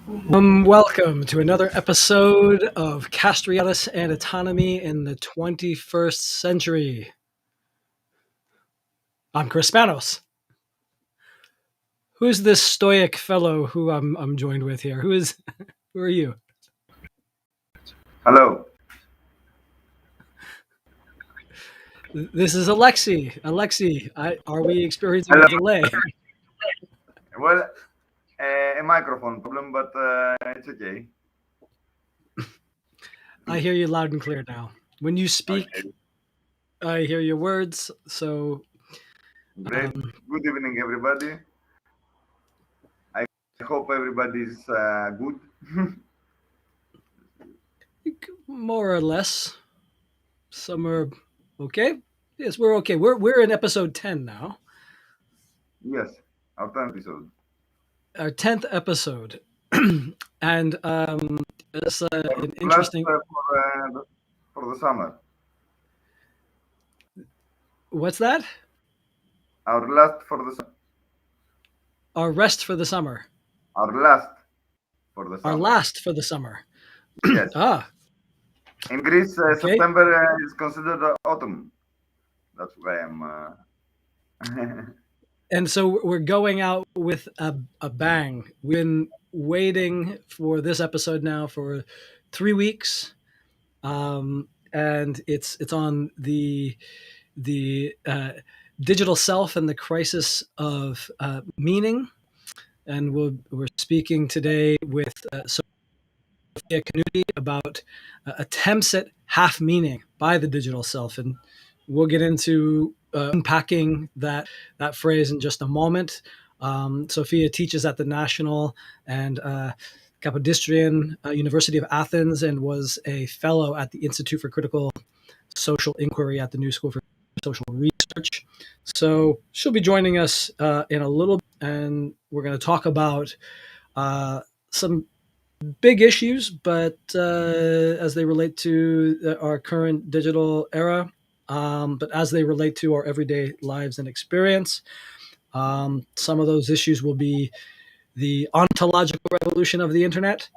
Welcome to another episode of Castoriadis and Autonomy in the 21st century. I'm Spannos. Who's this stoic fellow who I'm joined with here? Who are you? Hello. This is Alexi. Alexi, are we experiencing Hello. a delay? Well, a microphone problem, but it's okay. I hear you loud and clear now. When you speak, Okay. I hear your words. So Great. Good evening, everybody. I hope everybody's good. more or less, some are okay. Yes, we're okay. We're in episode 10 now. Yes, our 10th episode. Our 10th episode, and it's an Last interesting. for the summer. What's that? Our last for the summer. Our rest for the summer. Our last for the Our summer. last for the summer. Yes. In Greece, Okay. September is considered autumn. That's why I'm. And so we're going out with a bang. We've been waiting for this episode now for 3 weeks, and it's on the digital self and the crisis of meaning. And we're speaking today with Sophia Kanaouti about attempts at half meaning by the digital self, and we'll get into unpacking that phrase in just a moment. Sophia teaches at the National and Kapodistrian University of Athens and was a fellow at the Institute for Critical Social Inquiry at the New School for Social Research. So she'll be joining us in a little, and we're going to talk about some big issues, but as they relate to our current digital era, but as they relate to our everyday lives and experience. Some of those issues will be the ontological revolution of the internet,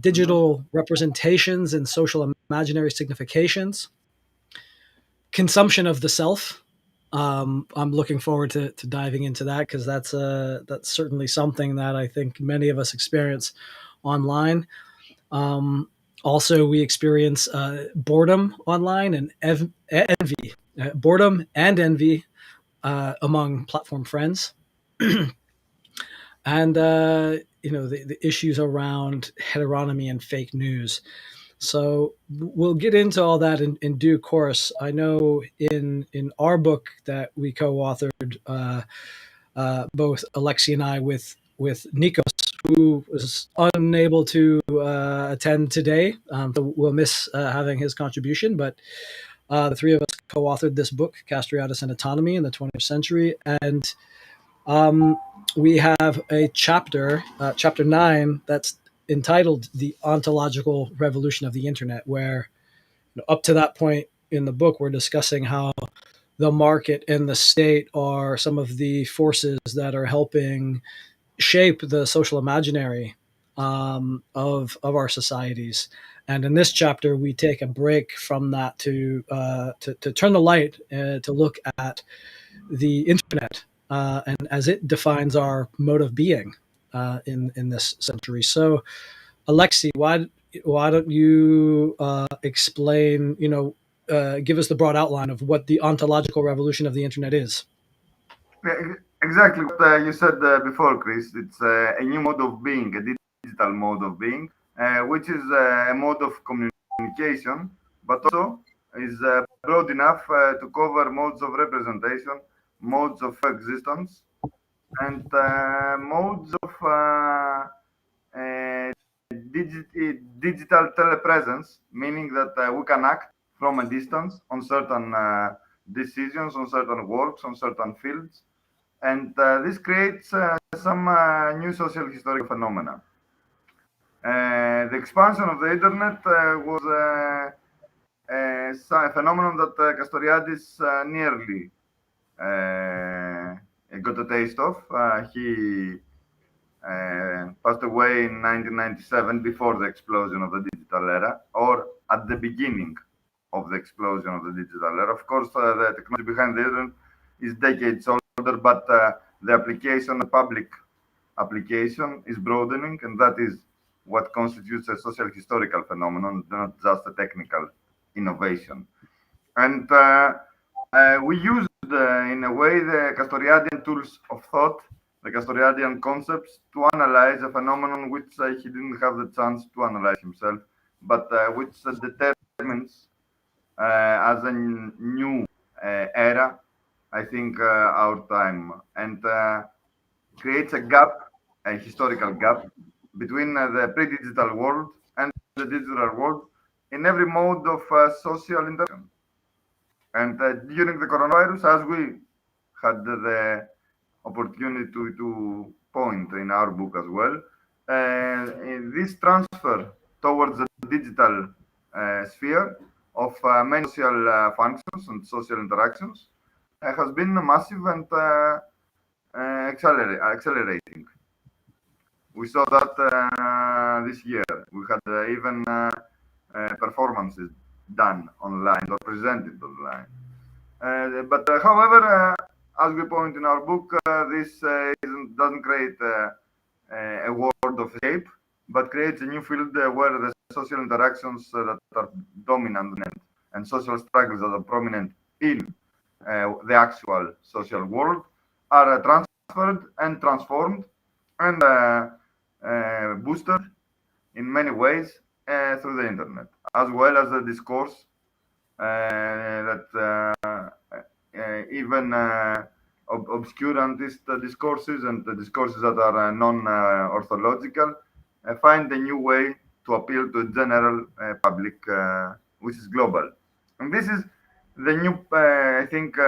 digital representations and social imaginary significations, consumption of the self. I'm looking forward to diving into that because that's certainly something that I think many of us experience online. Also, we experience boredom online and envy, boredom and envy among platform friends, and the issues around heteronomy and fake news. So we'll get into all that in due course. I know in our book that we co-authored, both Alexi and I, with Nikos, who was unable to attend today. So we'll miss having his contribution, but the three of us co-authored this book, Castoriadis and Autonomy in the 20th century, and we have a chapter, chapter 9, that's entitled "The Ontological Revolution of the Internet," where up to that point in the book, we're discussing how the market and the state are some of the forces that are helping shape the social imaginary of our societies. And in this chapter, we take a break from that to turn the light to look at the internet and as it defines our mode of being in this century. So, Alexi, why don't you explain? Give us the broad outline of what the ontological revolution of the internet is. Exactly what you said before, Chris. It's a new mode of being, a digital mode of being, which is a mode of communication, but also is broad enough to cover modes of representation, modes of existence, and modes of digital telepresence, meaning that we can act from a distance on certain decisions, on certain works, on certain fields. And this creates some new social historical phenomena. The expansion of the internet was a phenomenon that Castoriadis nearly got a taste of. He passed away in 1997 before the explosion of the digital era, or at the beginning of the explosion of the digital era. Of course, the technology behind the internet is decades older, but the application, the public application, is broadening, and that is what constitutes a social historical phenomenon, not just a technical innovation. And we used, in a way, the Castoriadian tools of thought, the Castoriadian concepts, to analyze a phenomenon which he didn't have the chance to analyze himself, but which determines as a new era, I think, our time, and creates a gap, a historical gap, between the pre-digital world and the digital world in every mode of social interaction. And during the coronavirus, as we had the opportunity to point in our book as well, this transfer towards the digital sphere of many social functions and social interactions has been massive and accelerating. We saw that this year. We had even performances done online or presented online. But however, as we point in our book, this doesn't create a world of escape, but creates a new field where the social interactions that are dominant and social struggles that are prominent in the actual social world are transferred and transformed and boosted in many ways through the internet, as well as the discourse that even obscurantist discourses and the discourses that are non-orthological find a new way to appeal to a general public, which is global. And this is the new, I think,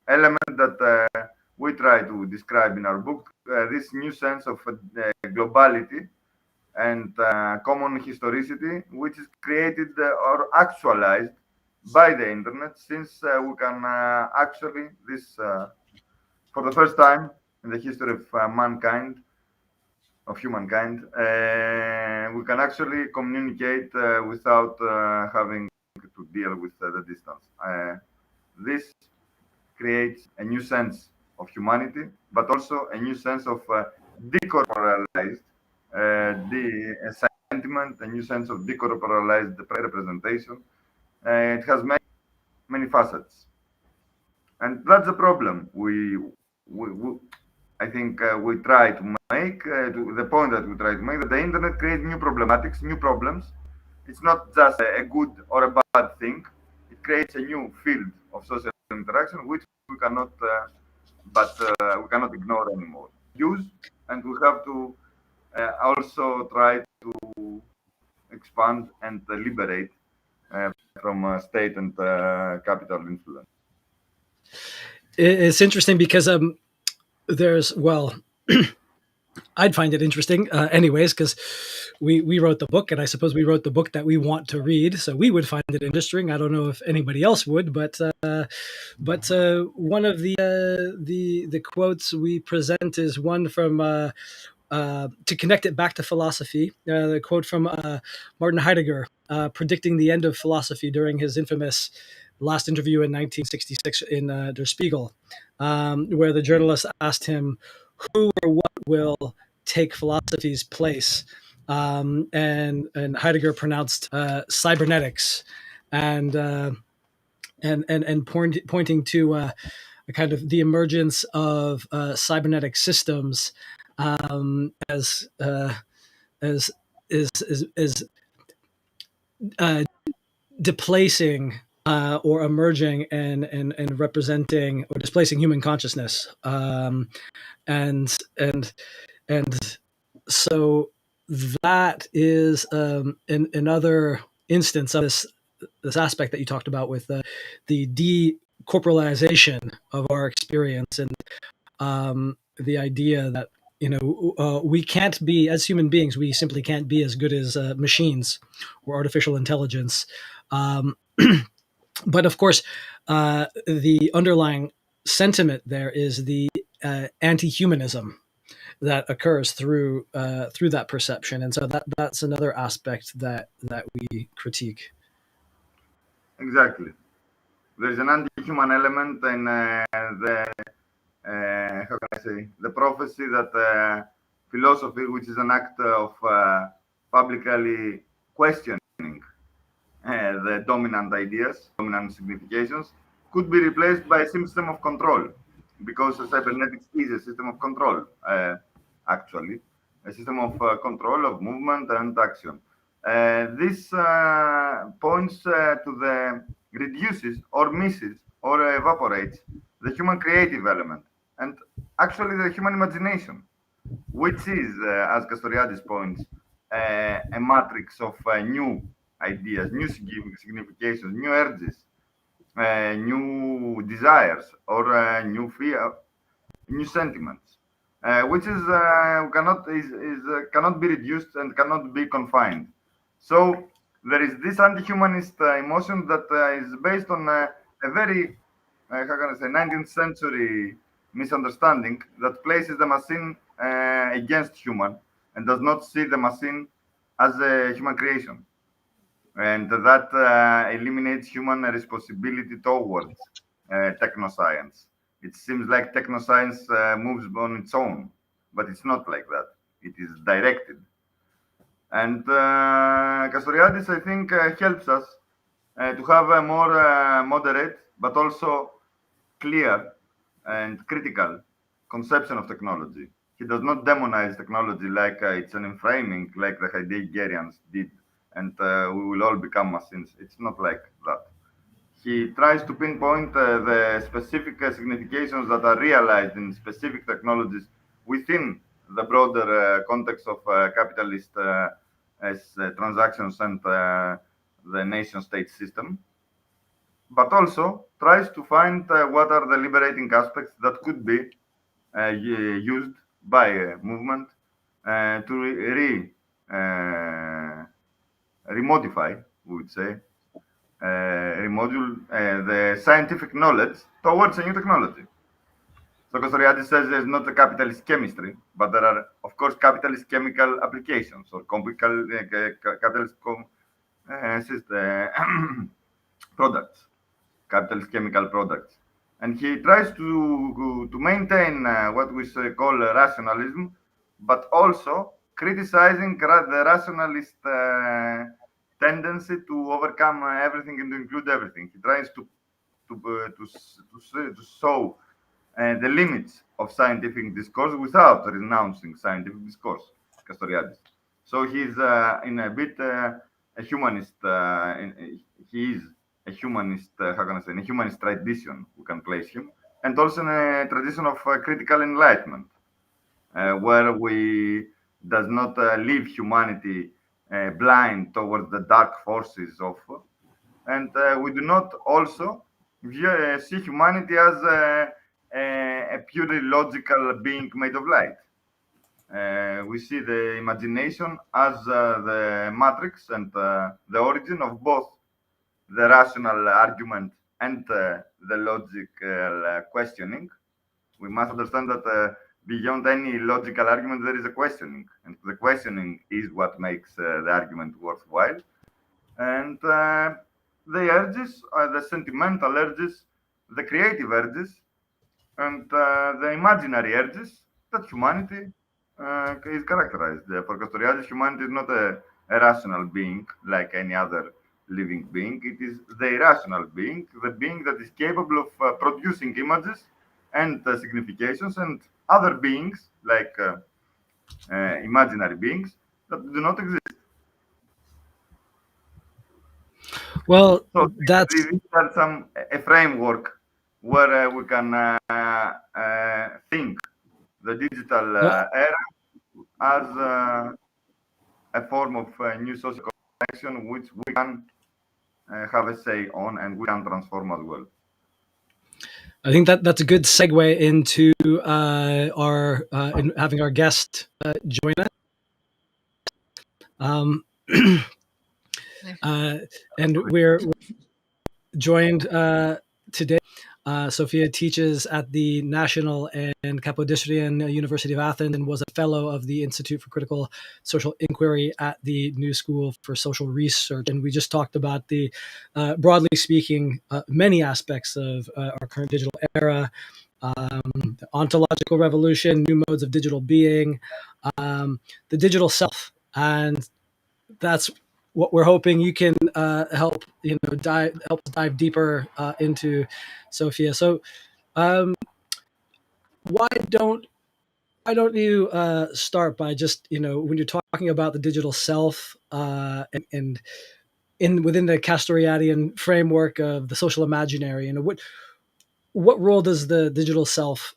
element that we try to describe in our book, this new sense of globality and common historicity, which is created or actualized by the internet, since we can actually, for the first time in the history of mankind, of humankind, we can actually communicate without having to deal with the distance. This creates a new sense of humanity, but also a new sense of decorporalized sentiment, a new sense of decorporalized representation. It has many facets, and that's the problem. I think we try to make to the point that we try to make, that the internet creates new problematics, new problems. It's not just a good or a bad thing. It creates a new field of social interaction, which we cannot, we cannot ignore anymore. Use, and we have to also try to expand and liberate from state and capital influence. It's interesting because there's, well, I'd find it interesting anyways, because we wrote the book, and I suppose we wrote the book that we want to read, so we would find it interesting. I don't know if anybody else would, but one of the quotes we present is one from to connect it back to philosophy, the quote from Martin Heidegger predicting the end of philosophy during his infamous last interview in 1966 in Der Spiegel, where the journalist asked him, who or what will take philosophy's place? And Heidegger pronounced cybernetics, and pointing to a kind of the emergence of cybernetic systems as displacing or emerging and representing or displacing human consciousness, and so that is another instance of this aspect that you talked about with the decorporalization of our experience, and the idea that we can't be, as human beings, we simply can't be as good as machines or artificial intelligence. But of course, the underlying sentiment there is the anti-humanism, that occurs through that perception, and so that's another aspect that we critique. Exactly. There's an anti-human element in the how can I say, the prophecy that philosophy, which is an act of publicly questioning the dominant ideas, dominant significations, could be replaced by a system of control, because cybernetics is a system of control, actually, a system of control of movement and action. This points to the reduces or misses or evaporates the human creative element and actually the human imagination, which is, as Castoriadis points, a matrix of new ideas, new significations, new urges, new desires, or new fear, new sentiments, which is cannot be reduced and cannot be confined. So there is this anti-humanist emotion that is based on a very how can I say 19th century misunderstanding that places the machine against human and does not see the machine as a human creation, and that eliminates human responsibility towards technoscience. It seems like technoscience moves on its own, but it's not like that. It is directed. And Castoriadis, I think, helps us to have a more moderate, but also clear and critical conception of technology. He does not demonize technology like it's an enframing, like the Heideggerians did, and we will all become machines. It's not like that. He tries to pinpoint the specific significations that are realized in specific technologies within the broader context of capitalist as transactions and the nation state system, but also tries to find what are the liberating aspects that could be used by a movement to remodify, we would say, remodule the scientific knowledge towards a new technology. So Castoriadis says there's not a capitalist chemistry, but there are, of course, capitalist chemical applications or capitalist products, capitalist chemical products. And he tries to maintain what we call rationalism, but also criticizing the rationalist tendency to overcome everything and to include everything. He tries to show the limits of scientific discourse without renouncing scientific discourse, Castoriadis. So he's in a bit a humanist. He is a humanist. How can I say? In a humanist tradition, we can place him, and also in a tradition of critical enlightenment, where we does not leave humanity blind towards the dark forces of, and we do not also see humanity as a purely logical being made of light. We see the imagination as the matrix and the origin of both the rational argument and the logical questioning. We must understand that beyond any logical argument, there is a questioning, and the questioning is what makes the argument worthwhile. And the urges, the sentimental urges, the creative urges, and the imaginary urges that humanity is characterized. For Castoriadis, humanity is not a rational being like any other living being. It is the irrational being, the being that is capable of producing images and significations, and other beings like imaginary beings that do not exist. Well, So that's these are some a framework where we can think the digital well, era as a form of new social connection, which we can have a say on and we can transform as well. I think that's a good segue into our in having our guest join us. And we're joined today Sophia teaches at the National and Kapodistrian University of Athens and was a fellow of the Institute for Critical Social Inquiry at the New School for Social Research. And we just talked about the, broadly speaking, many aspects of our current digital era, the ontological revolution, new modes of digital being, the digital self. And that's what we're hoping you can help dive deeper into, Sophia. So why don't you start by just, when you're talking about the digital self and within the Castoriadian framework of the social imaginary, what role does the digital self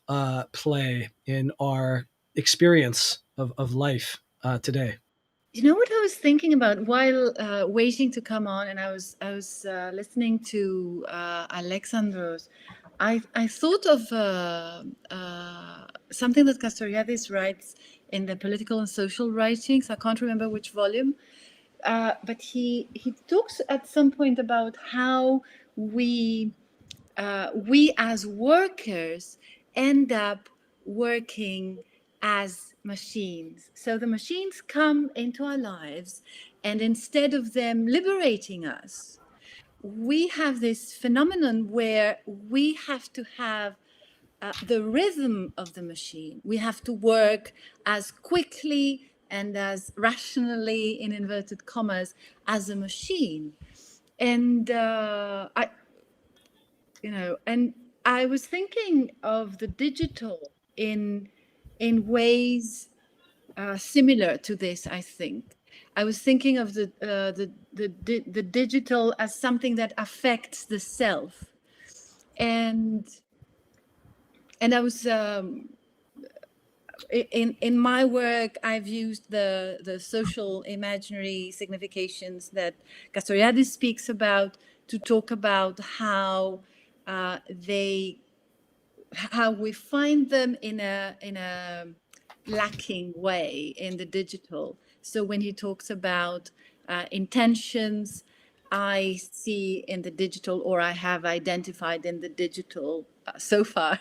play in our experience of life today? You know what I was thinking about while waiting to come on, and I was listening to Alexandros. I thought of something that Castoriadis writes in the Political and Social Writings. I can't remember which volume, but he talks at some point about how we as workers end up working as machines. So the machines come into our lives, and instead of them liberating us, we have this phenomenon where we have to have the rhythm of the machine. We have to work as quickly and as rationally, in inverted commas, as a machine. And and I was thinking of the digital in ways similar to this. I think I was thinking of the digital as something that affects the self, and I was in my work, I've used the social imaginary significations that Castoriadis speaks about to talk about how we find them in a lacking way in the digital. So when he talks about intentions, I see in the digital, or I have identified in the digital so far,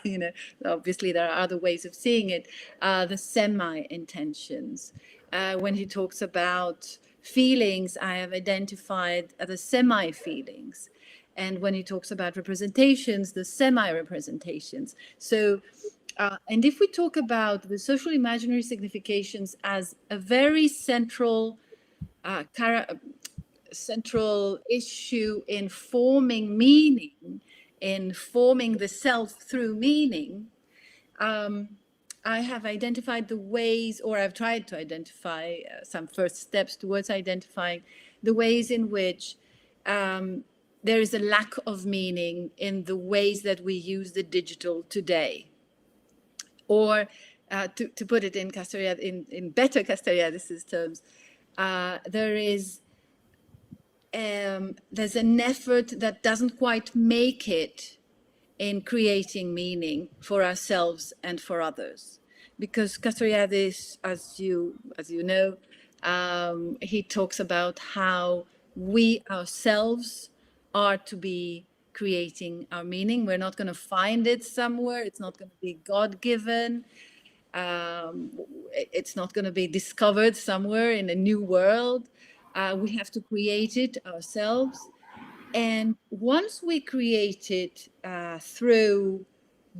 obviously there are other ways of seeing it, the semi-intentions. When he talks about feelings, I have identified the semi-feelings. And when he talks about representations, the semi-representations. So, and if we talk about the social imaginary significations as a very central issue in forming meaning, in forming the self through meaning, I have identified the ways, or I've tried to identify some first steps towards identifying the ways in which there is a lack of meaning in the ways that we use the digital today. Or to put it in better Castoriadis' terms, there's an effort that doesn't quite make it in creating meaning for ourselves and for others. Because Castoriadis, as you know, he talks about how we ourselves are to be creating our meaning. We're not going to find it somewhere. It's not going to be God-given. It's not going to be discovered somewhere in a new world. We have to create it ourselves. And once we create it through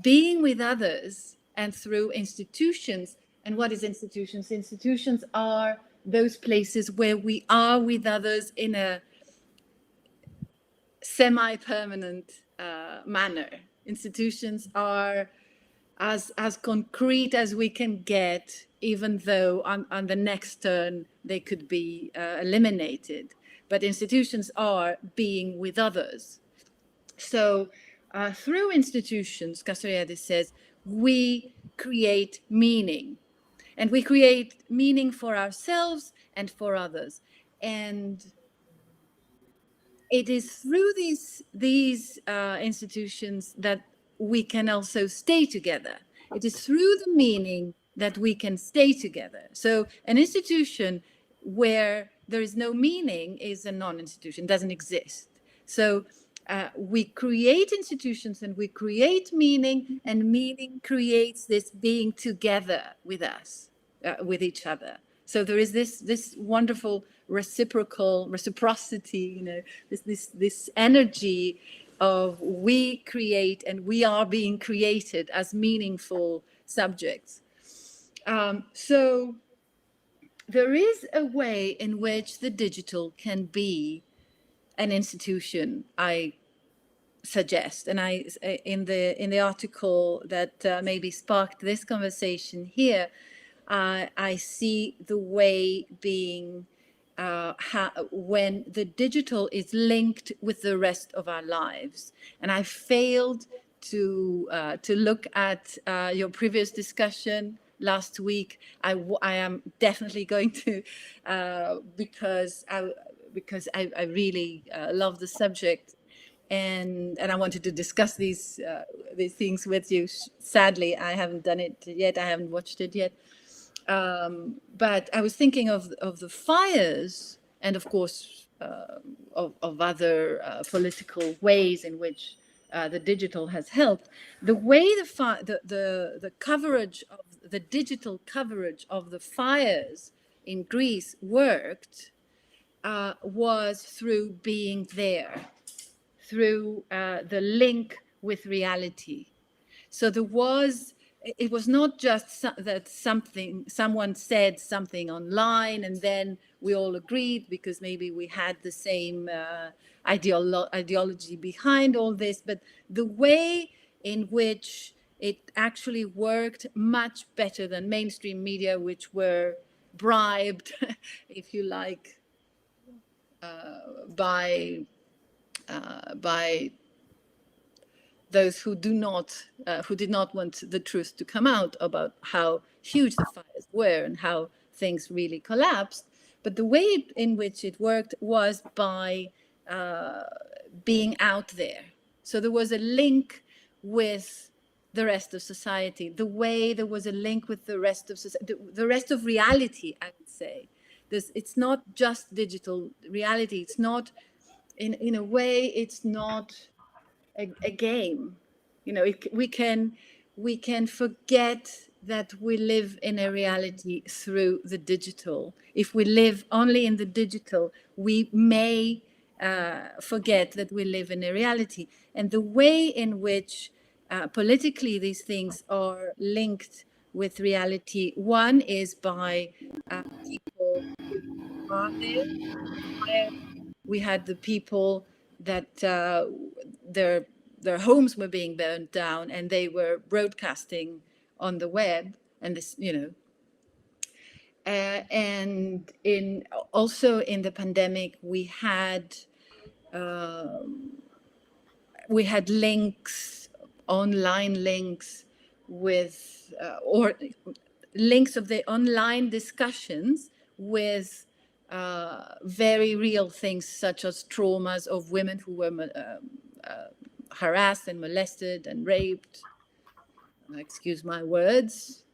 being with others and through institutions, and what is institutions? Institutions are those places where we are with others in a semi-permanent manner. Institutions are as concrete as we can get, even though on the next turn they could be eliminated. But institutions are being with others. So through institutions, Castoriadis says, we create meaning. And we create meaning for ourselves and for others. And it is through these institutions that we can also stay together. It is through the meaning that we can stay together. So an institution where there is no meaning is a non-institution, doesn't exist. So We create institutions and we create meaning, and meaning creates this being together with us, with each other. So there is this wonderful reciprocity, this energy of we create and we are being created as meaningful subjects. So there is a way in which the digital can be an institution, I suggest, and I in the article that maybe sparked this conversation here, I see the way being when the digital is linked with the rest of our lives. And I failed to look at your previous discussion last week. I am definitely going to because I really love the subject. And I wanted to discuss these things with you. Sadly, I haven't done it yet. I haven't watched it yet. But I was thinking of the fires, and of course of other political ways in which the digital has helped. The way the coverage of the digital coverage of the fires in Greece worked was through being there, through the link with reality. So it was not just that someone said something online and then we all agreed because maybe we had the same ideology behind all this, but the way in which it actually worked much better than mainstream media, which were bribed, if you like, by those who did not want the truth to come out about how huge the fires were and how things really collapsed. But the way in which it worked was by being out there. So there was a link with the rest of society, the way there was a link with the rest of society, the rest of reality, I would say. It's not just digital reality. It's not, in a way, it's not a game. We can forget that we live in a reality through the digital. If we live only in the digital, we may forget that we live in a reality. And the way in which politically these things are linked with reality, one is by people who are there. We had the people that their homes were being burned down and they were broadcasting on the web, and this, and also in the pandemic we had links, online links with or links of the online discussions with very real things such as traumas of women who were harassed and molested and raped. Excuse my words.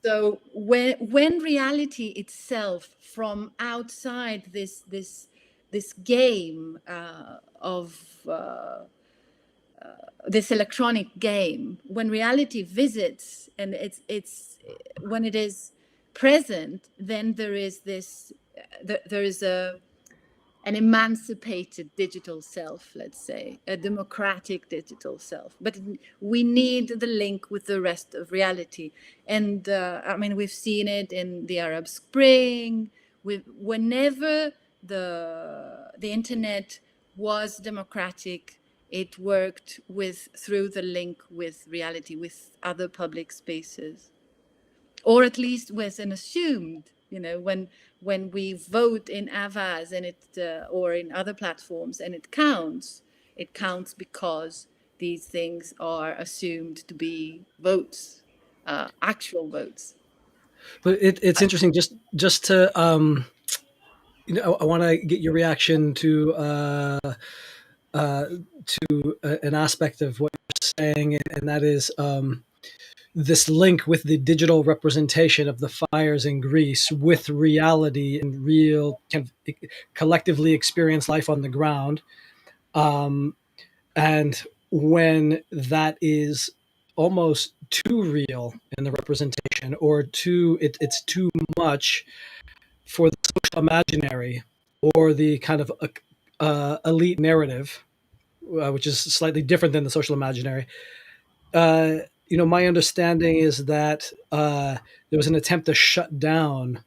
So when reality itself from outside this game of this electronic game, when reality visits and it's when it is present, then there is an emancipated digital self, let's say, a democratic digital self. But we need the link with the rest of reality. And we've seen it in the Arab Spring. Whenever the internet was democratic, it worked through the link with reality, with other public spaces, or at least with an assumed, when we vote in Avaz and or in other platforms and it counts because these things are assumed to be votes, actual votes. But it's interesting just to I want to get your reaction to an aspect of what you're saying, and that is this link with the digital representation of the fires in Greece with reality and real kind of collectively experienced life on the ground. And when that is almost too real in the representation, or it's too much for the social imaginary or the kind of elite narrative, which is slightly different than the social imaginary. My understanding is that there was an attempt to shut down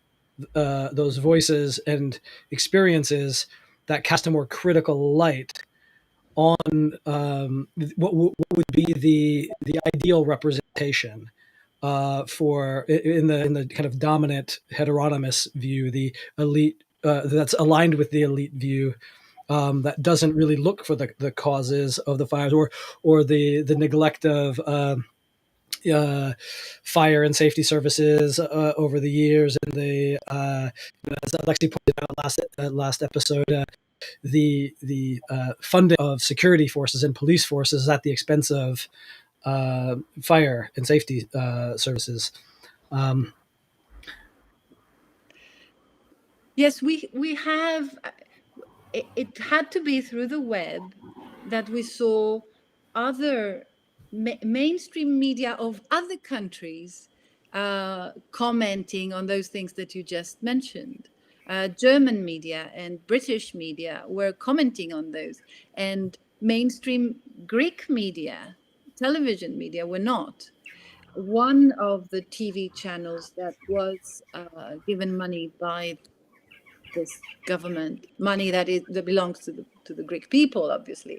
those voices and experiences that cast a more critical light on what would be the ideal representation for in the kind of dominant heteronymous view, the elite that's aligned with the elite view. That doesn't really look for the causes of the fires, or the neglect of fire and safety services over the years, and as Alexi pointed out last episode, the funding of security forces and police forces at the expense of fire and safety services. Yes, we have. It had to be through the web that we saw other mainstream media of other countries commenting on those things that you just mentioned. German media and British media were commenting on those, and mainstream Greek media, television media, were not. One of the TV channels that was given money by this government, money that belongs to the Greek people, obviously,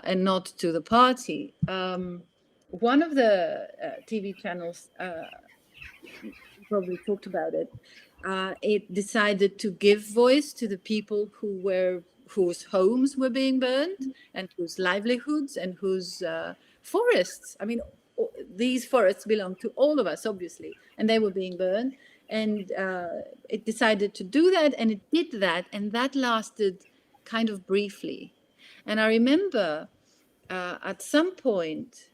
and not to the party. One of the TV channels, probably talked about it. It decided to give voice to the people whose homes were being burned, and whose livelihoods, and whose forests. I mean, these forests belong to all of us, obviously, and they were being burned. And it decided to do that, and it did that, and that lasted kind of briefly. And I remember at some point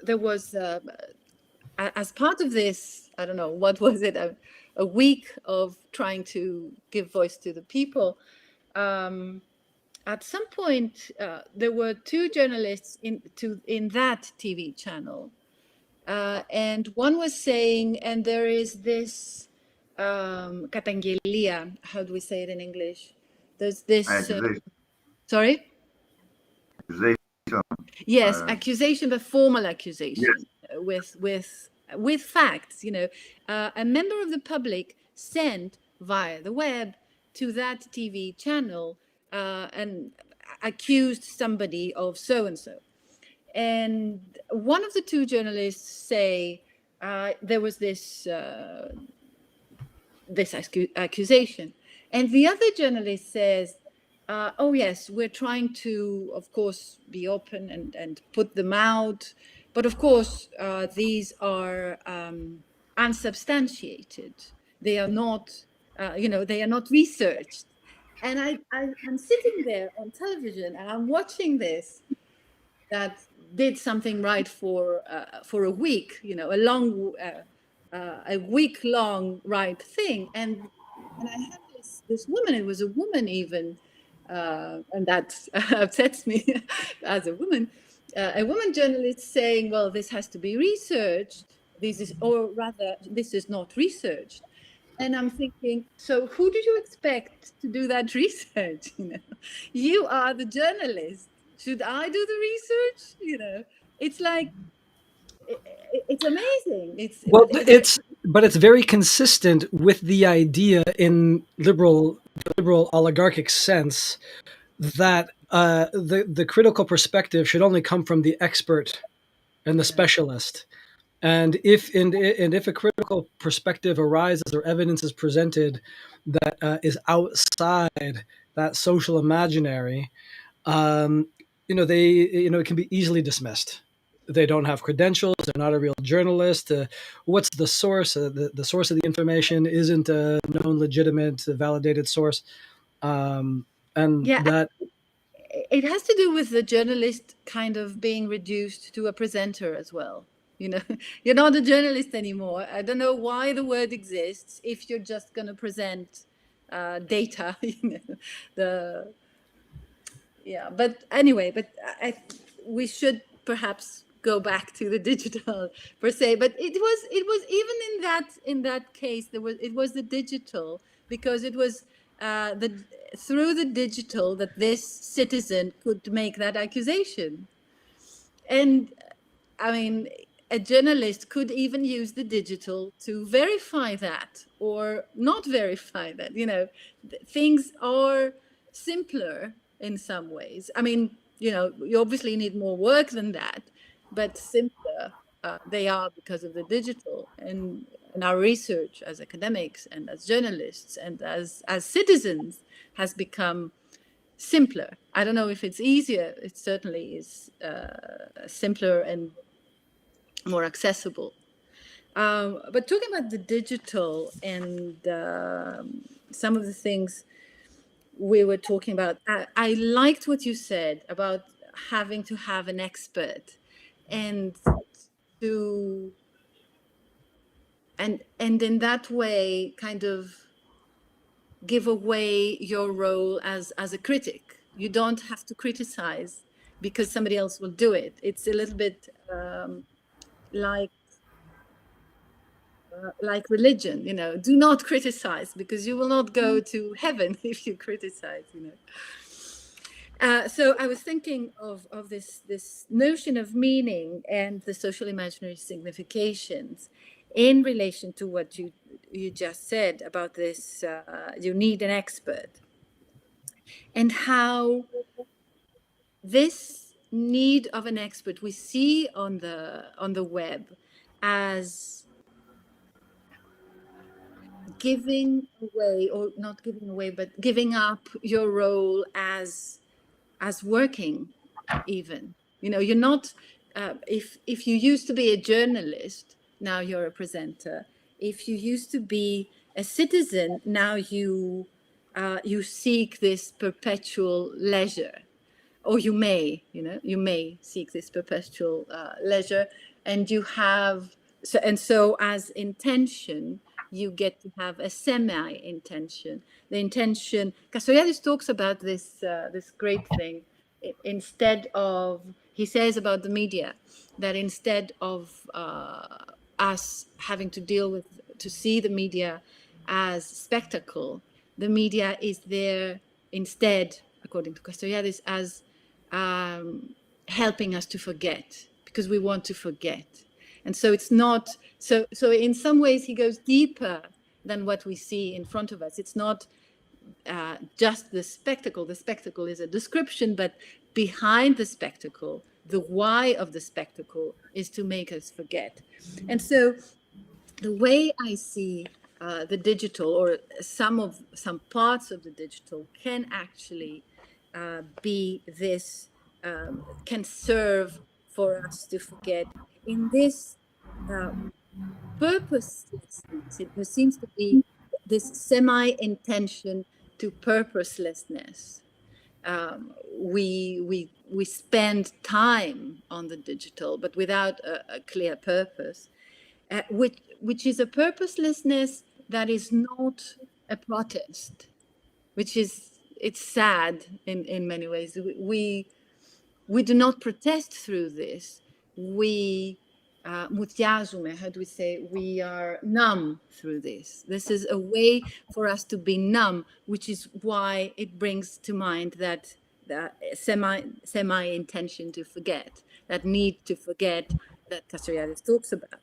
there was, as part of this, I don't know, what was it, a week of trying to give voice to the people. At some point, there were two journalists in that TV channel. And one was saying, and there is this katangelia, how do we say it in English? There's this, sorry? Accusation. Yes, accusation, but formal accusation. Yes. With facts. A member of the public sent via the web to that TV channel and accused somebody of so and so. And one of the two journalists say there was this accusation, and the other journalist says, oh yes, we're trying to, of course, be open and put them out, but of course these are unsubstantiated. They are not, they are not researched. And I'm sitting there on television and I'm watching this, that did something right for a week, a week-long right thing, and I had this woman. It was a woman even, and that upsets me as a woman. A woman journalist saying, "Well, this has to be researched. This is not researched." And I'm thinking, so who do you expect to do that research? You are the journalist. Should I do the research? It's like, it's amazing. But it's very consistent with the idea in liberal oligarchic sense that the critical perspective should only come from the expert and the specialist. And if a critical perspective arises or evidence is presented that is outside that social imaginary, it can be easily dismissed. They don't have credentials. They're not a real journalist. What's the source? The source of the information isn't a known, legitimate, validated source. And yeah, that it has to do with the journalist kind of being reduced to a presenter as well. You know, you're not a journalist anymore. I don't know why the word exists if you're just going to present data. You know, but anyway, we should perhaps go back to the digital per se. But it was even in that case it was the digital, because it was through the digital that this citizen could make that accusation. And I mean, a journalist could even use the digital to verify that or not verify that. You know, things are simpler in some ways. I mean, you know, you obviously need more work than that, but simpler they are because of the digital. And our research as academics and as journalists and as citizens has become simpler. I don't know if it's easier. It certainly is simpler and more accessible. But talking about the digital and some of the things we were talking about, I liked what you said about having to have an expert and in that way kind of give away your role as a critic. You don't have to criticize because somebody else will do it. It's a little bit like religion, you know, do not criticize because you will not go to heaven if you criticize, you know. So I was thinking of this notion of meaning and the social imaginary significations in relation to what you just said about this, you need an expert, and how this need of an expert we see on the web as giving away, or not giving away, but giving up your role as working even. You know, you're not, if you used to be a journalist, now you're a presenter. If you used to be a citizen, now you seek this perpetual leisure. Or you may seek this perpetual leisure, and you have, so as intention, you get to have a semi-intention. The intention, Castoriadis talks about this great thing. Instead of, he says about the media, that instead of us having to see the media as spectacle, the media is there instead, according to Castoriadis, as helping us to forget, because we want to forget. And so it's not, so in some ways he goes deeper than what we see in front of us. It's not just the spectacle. The spectacle is a description, but behind the spectacle, the why of the spectacle is to make us forget. And so the way I see the digital, or some parts of the digital, can actually be this, can serve for us to forget in this purposelessness. There seems to be this semi-intention to purposelessness. We spend time on the digital, but without a clear purpose, which is a purposelessness that is not a protest, it's sad in many ways. We do not protest through this. We mutiazume, how do we say? We are numb through this. This is a way for us to be numb, which is why it brings to mind that semi-intention to forget, that need to forget that Castoriadis talks about.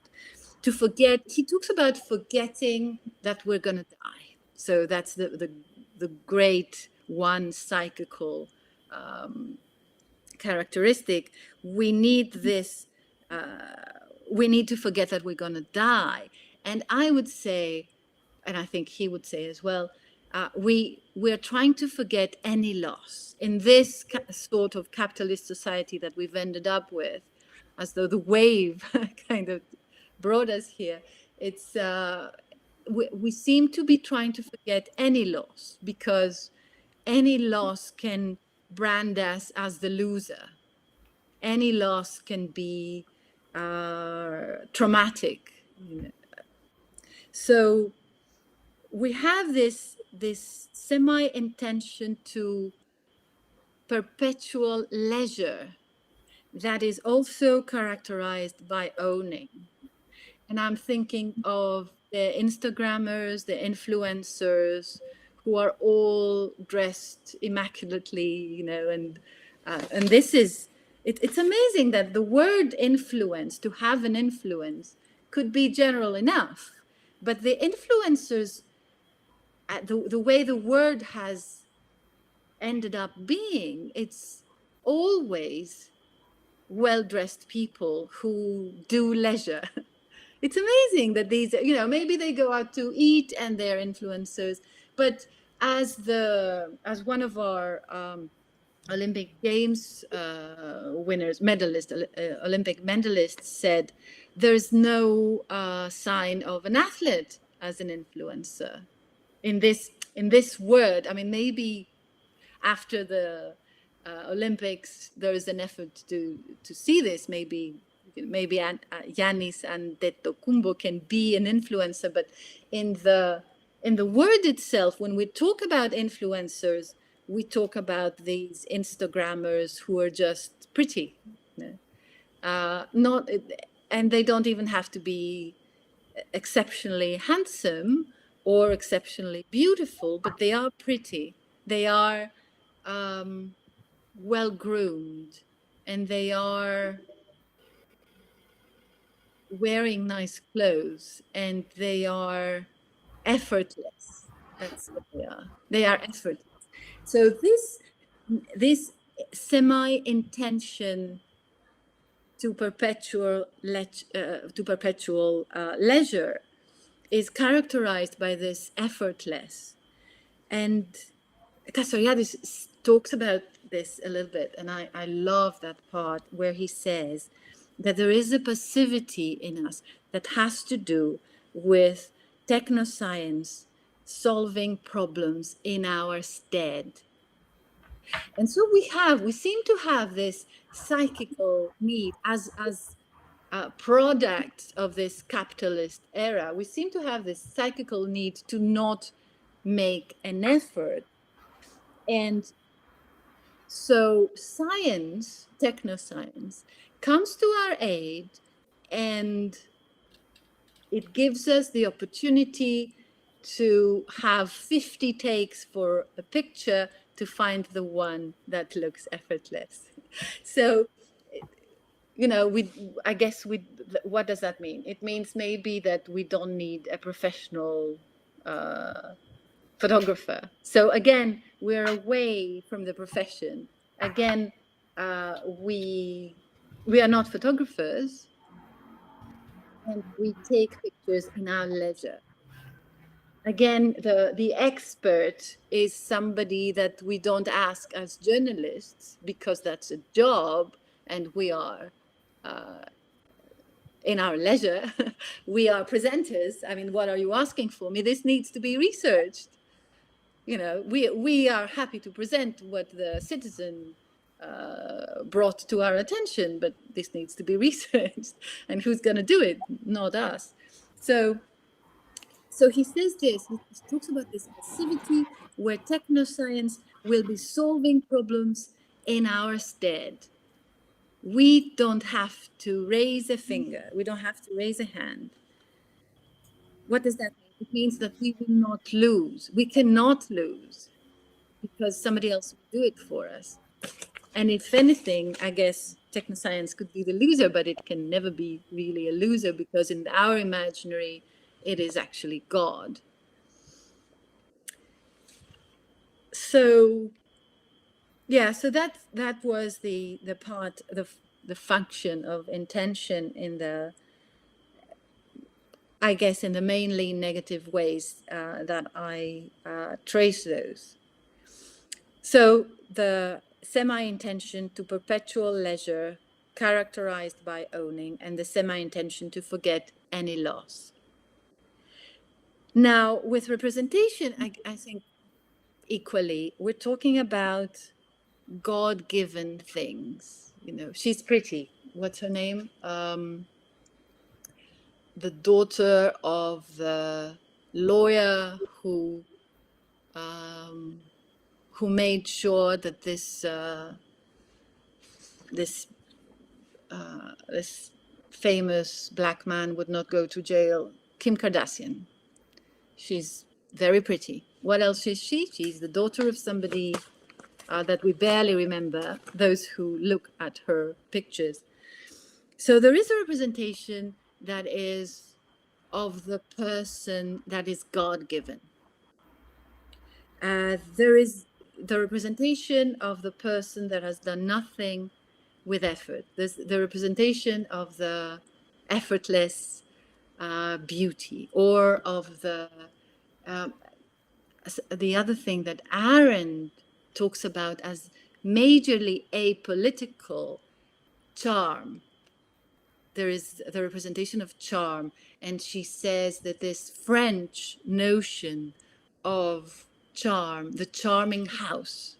To forget, he talks about forgetting that we're going to die. So that's the great one psychical characteristic. We need this, we need to forget that we're going to die. And I would say, and I think he would say as well, we're trying to forget any loss in this sort of capitalist society that we've ended up with, as though the wave kind of brought us here. It's we seem to be trying to forget any loss, because any loss can brand us as the loser. Any loss can be traumatic, you know. So we have this semi-intention to perpetual leisure that is also characterized by owning. And I'm thinking of the Instagrammers, the influencers, who are all dressed immaculately, you know, and this is, it's amazing that the word influence, to have an influence, could be general enough. But the influencers, the way the word has ended up being, it's always well-dressed people who do leisure. It's amazing that these, you know, maybe they go out to eat and they're influencers, but as one of our Olympic Games winners, Olympic medalists said, there's no sign of an athlete as an influencer in this word. I mean, maybe after the Olympics, there is an effort to see this. Maybe Yannis Antetokounmpo can be an influencer, but in the word itself, when we talk about influencers, we talk about these Instagrammers who are just pretty, not, and they don't even have to be exceptionally handsome or exceptionally beautiful, but they are pretty. They are well groomed, and they are wearing nice clothes, and they are effortless. That's what they are. They are effortless. So this semi-intention to perpetual leisure is characterized by this effortless. And Castoriadis talks about this a little bit, and I love that part where he says that there is a passivity in us that has to do with technoscience solving problems in our stead. And so we seem to have this psychical need as products of this capitalist era. We seem to have this psychical need to not make an effort. And so science, technoscience, comes to our aid, and it gives us the opportunity to have 50 takes for a picture to find the one that looks effortless. So, you know, I guess what does that mean? It means maybe that we don't need a professional photographer. So again, we're away from the profession. Again, we are not photographers, and we take pictures in our leisure. Again, the expert is somebody that we don't ask as journalists, because that's a job, and we are in our leisure. We are presenters. I mean, what are you asking for me? This needs to be researched. You know, we are happy to present what the citizen brought to our attention, but this needs to be researched. And who's going to do it? Not us. So he says this, he talks about this passivity where technoscience will be solving problems in our stead. We don't have to raise a finger. We don't have to raise a hand. What does that mean? It means that we will not lose. We cannot lose, because somebody else will do it for us. And if anything, I guess technoscience could be the loser, but it can never be really a loser, because in our imaginary, it is actually God. So, yeah, so that was the part, the function of intention in the, I guess, in the mainly negative ways that I trace those. So the semi-intention to perpetual leisure characterized by owning, and the semi-intention to forget any loss. Now, with representation, I think equally, we're talking about God-given things. She's pretty. What's her name? The daughter of the lawyer who made sure that this famous black man would not go to jail. Kim Kardashian. She's very pretty. What else is she? She's the daughter of somebody that we barely remember, those who look at her pictures. So there is a representation that is of the person that is God-given. There is the representation of the person that has done nothing with effort. There's the representation of the effortless beauty, or of the other thing that Arendt talks about as majorly apolitical charm. There is the representation of charm, and she says that this French notion of charm, the charming house,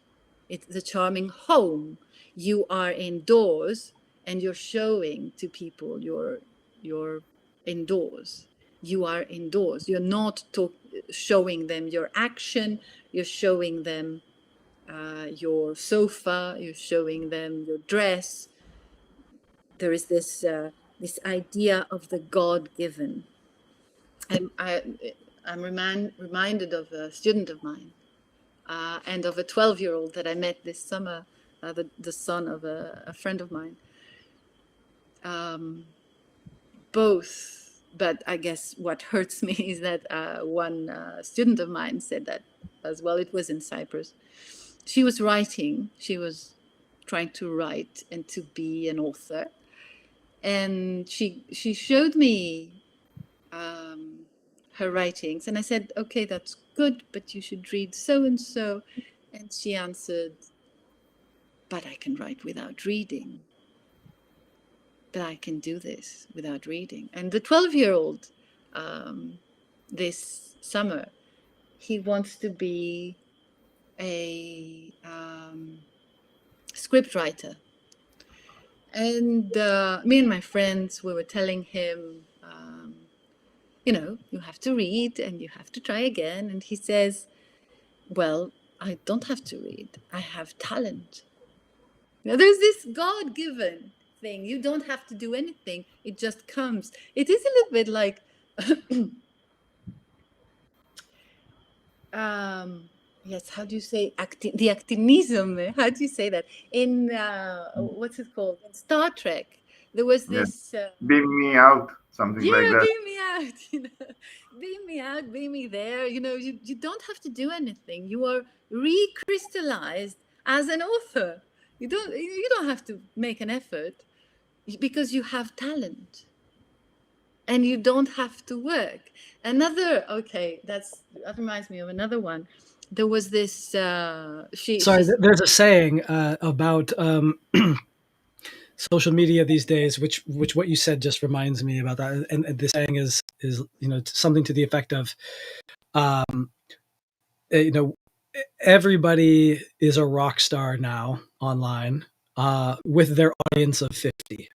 it's the charming home. You are indoors and you're showing to people you're indoors. You are indoors. You're not showing them your action. You're showing them your sofa. You're showing them your dress. There is this idea of the God-given. I'm reminded of a student of mine and of a 12-year-old that I met this summer, the son of a friend of mine. Both, but I guess what hurts me is that one student of mine said that as well. It was in Cyprus. She was writing. She was trying to write and to be an author. And she showed me her writings. And I said, okay, that's good, but you should read so-and-so. And she answered, but I can write without reading. But I can do this without reading. And the 12-year-old, this summer, he wants to be a script writer. And me and my friends, we were telling him, you have to read and you have to try again. And he says, well, I don't have to read. I have talent. There's this God-given thing. You don't have to do anything. It just comes. It is a little bit like, yes, how do you say the actinism? How do you say that? In, what's it called? In Star Trek, there was this... beam me out, something like that. Beam me out, beam me out, beam me there. You don't have to do anything. You are recrystallized as an author. You don't have to make an effort because you have talent. And you don't have to work. That reminds me of another one. There was this. There's a saying about social media these days, which what you said just reminds me about that. And the saying is something to the effect of, everybody is a rock star now online with their audience of 50.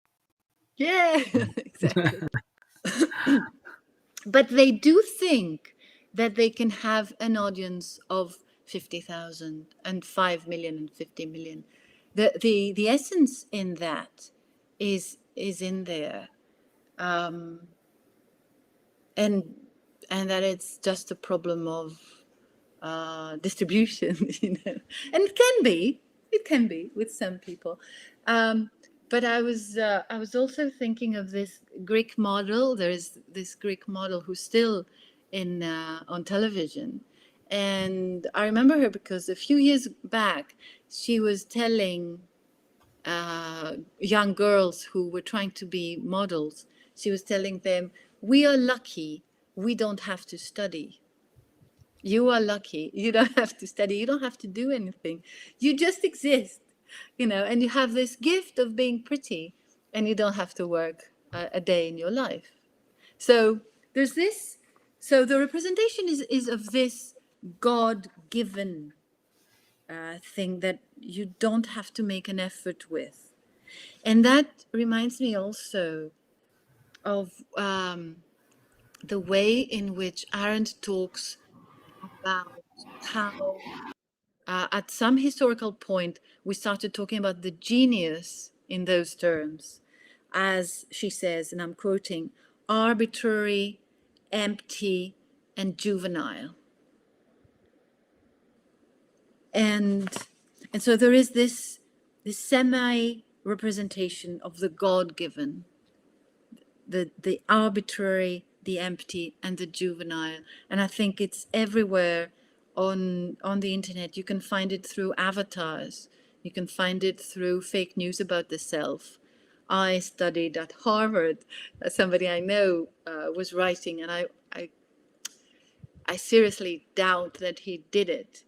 Yeah, exactly. But they do think that they can have an audience of 50,000 and 5 million and 50 million. The essence in that is in there, and that it's just a problem of distribution, and it can be with some people. But I was also thinking of this Greek model. There is this Greek model who's still on television, and I remember her because a few years back she was telling young girls who were trying to be models. She was telling them, "We are lucky. We don't have to study. You are lucky. You don't have to study. You don't have to do anything. You just exist." And you have this gift of being pretty, and you don't have to work a day in your life. So there's this. So the representation is of this God-given thing that you don't have to make an effort with. And that reminds me also of the way in which Arendt talks about how at some historical point we started talking about the genius in those terms, as she says, and I'm quoting, arbitrary, empty, and juvenile. And so there is this semi-representation of the God-given, the arbitrary, the empty, and the juvenile. And I think it's everywhere on the internet. You can find it through avatars. You can find it through fake news about the self. I studied at Harvard. Somebody I know was writing, and I seriously doubt that he did it.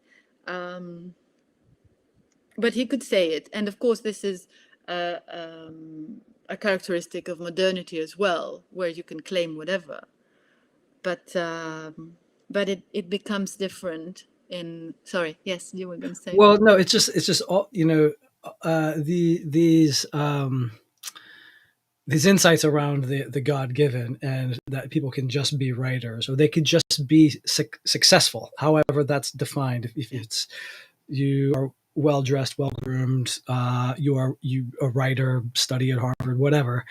But he could say it. And of course, this is a characteristic of modernity as well, where you can claim whatever. But it becomes different in, sorry, yes, you were going to say. Well, no, it's just all, these insights around the God-given, and that people can just be writers, or they could just be successful, however that's defined. If it's, you are well-dressed, well-groomed, you are a writer, study at Harvard, whatever,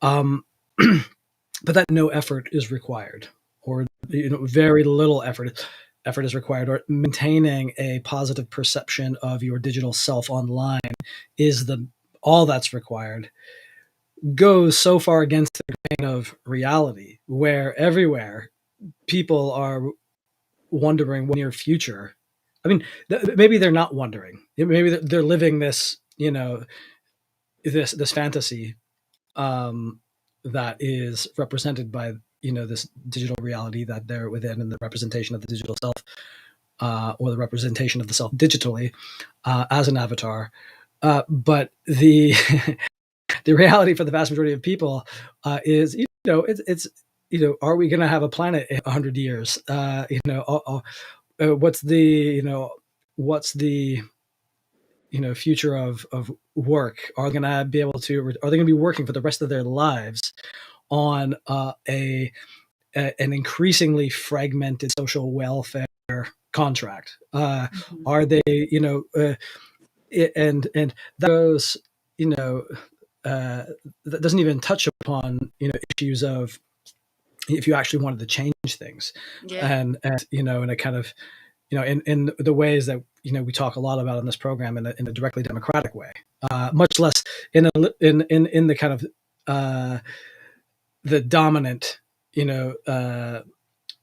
but that no effort is required, or very little effort is required, or maintaining a positive perception of your digital self online is all that's required, goes so far against the grain of reality, where everywhere people are wondering what near future. I mean, maybe they're not wondering. Maybe they're living this, this fantasy that is represented by, this digital reality that they're within, and the representation of the digital self, or the representation of the self digitally as an avatar. But the the reality for the vast majority of people is, it's are we going to have a planet in 100 years? What's the future of work? Are they going to be working for the rest of their lives on an increasingly fragmented social welfare contract? Are they, and that goes, that doesn't even touch upon, issues of, if you actually wanted to change things, and in a kind of, in the ways that, we talk a lot about in this program, in a directly democratic way, much less in the kind of the dominant,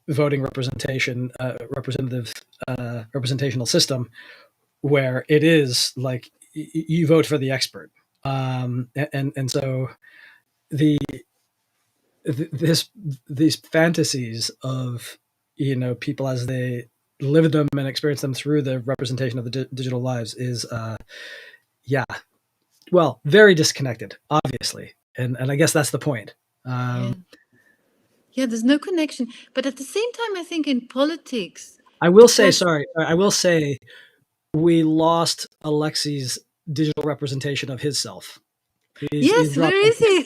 voting representational system, where it is like you vote for the expert, and so these fantasies of, people as they live them and experience them through the representation of the digital lives is very disconnected, obviously, and I guess that's the point. There's no connection, but at the same time, I think in politics, I will say we lost Alexei's digital representation of his self. Yes, where is he?